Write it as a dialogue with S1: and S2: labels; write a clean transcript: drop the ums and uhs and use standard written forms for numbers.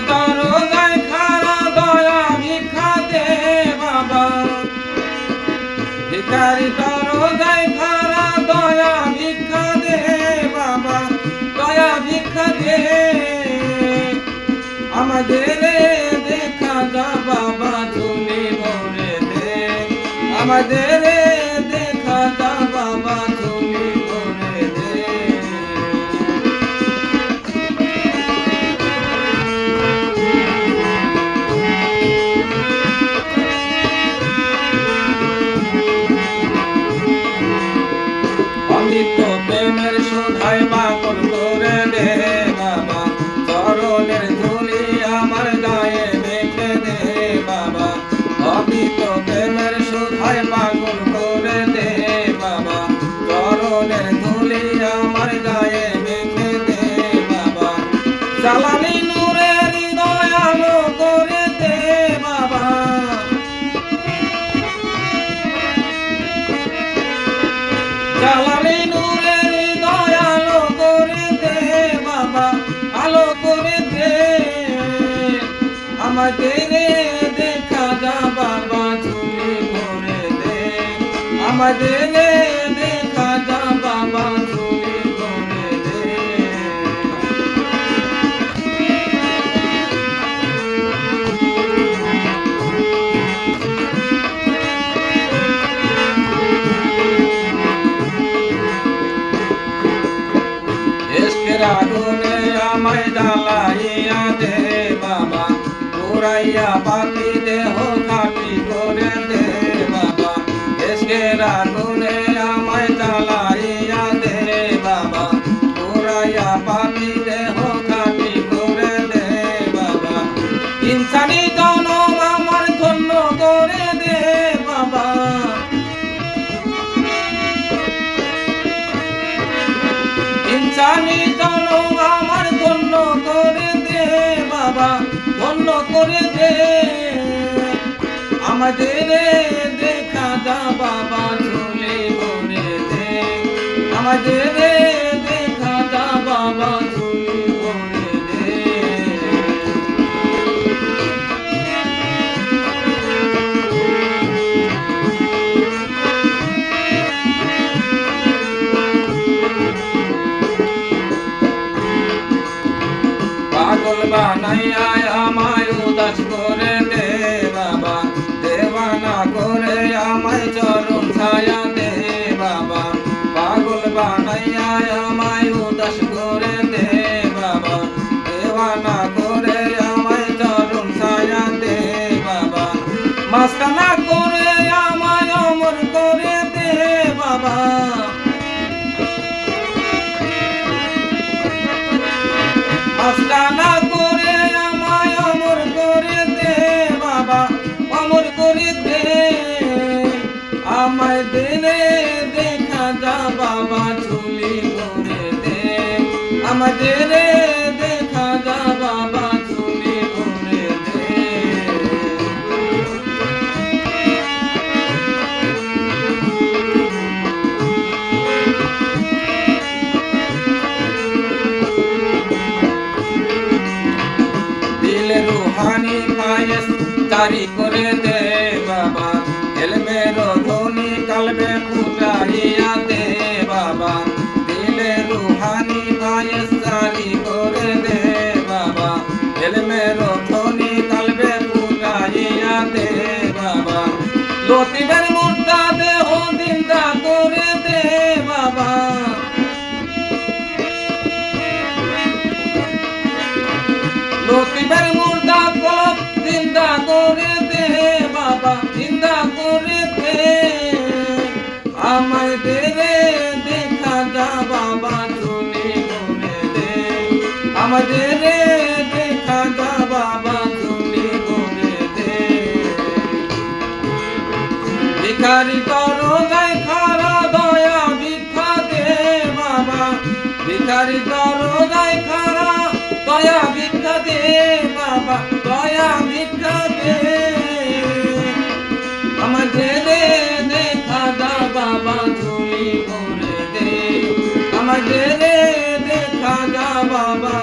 S1: দরজায় খাড়া দয়া ভিক্ষা দে বাবা, ভিখারি দরজায় খাড়া দয়া ভিক্ষা দে বাবা, দয়া ভিক্ষা দে। আমাদের দেখা যা বাবা ঝুলি ভরে দে, আমাদের দেখা যা বাবা ঝুলি ভরে দে। অমৃত প্রেমের শোধায় পাগল করে দে বাবা, চরণের ধুলি আমার গায়ে মেখে দে বাবা। অমৃত প্রেমের শোধায় পাগল করে দে বাবা, চরণের ধুলি আমার গায়ে মেখে দে বাবা। জ্বালানি নূরের হৃদয় আলো করে দে বাবা, জ্বালানি নূরের হৃদয় আলো করে দে বাবা, আলো করে দে। আমাদের দেখা যা বাবা ঝুলি ভরে দে, আমাদের দেখা যা বাবা ঝুলি ভরে দে। ইশকের আগুনে আমায় জ্বালাইয়া দে বাবা, পুরাইয়া পাখি দেহ খাটি করে দে বাবা। ইশকের আগুনে আমায় জ্বালাইয়া দে বাবা, পুরাইয়া পাখি দেহ খাটি করে দে বাবা। ইনসানি জনম আমার ধন্য করে দে বাবা, ইনসানি জনম আমার ধন্য করে দে বাবা, ধন্য করে দে। আমাদের দেখা যা বাবা ঝুলি ভরে দে, আমাদের দেখা যা বাবা ঝুলি ভরে দে। পাগল বানাইয়া আমায় উদাস করে দে বাবা, দেওয়ানা করে আমায় চরণ ছায়া দে বাবা। পাগল বানাইয়া আমায় উদাস করে দে বাবা, দেওয়ানা করে আমায় চরণ ছায়া দে বাবা। মাস্তানা করে আমায় অমর করে দে বাবা, মাস্তানা করে আমায় অমর করে দে বাবা, অমর করে দে। আমায় দিনে দেখা যা বাবা ঝুলি ভরে দে, আমাদের দেখা যা বাবা ঝুলি ভরে দে। দিলে রুহানি পায়েস জারি করে দে বাবা, এলমের ধ্বনি কালবে ফুটাইয়া দে বাবা। দিলে রুহানি পায়েস জারি করে দে বাবা, এলমের ধ্বনি কালবে ফুটাইয়া দে বাবা। লতিফের মুর্দা দেহ জিন্দা করে দে বাবা, লতিফের মুর্দা কলব জিন্দা করে দে বাবা, জিন্দা করে দে। আমায় দে দেখা যা বাবা ঝুলি ভরে দে, আমাদের দেখা যা বাবা ঝুলি ভরে দে। ভিখারি দরজায় খাড়া দয়া ভিক্ষা দে বাবা, ভিখারি দরজায় খাড়া দয়া ভিক্ষা দে বাবা, দয়া ভিক্ষা দে। আমাদের দেখা যা বাবা ঝুলি ভরে দে, আমাদের দেখা যা বাবা।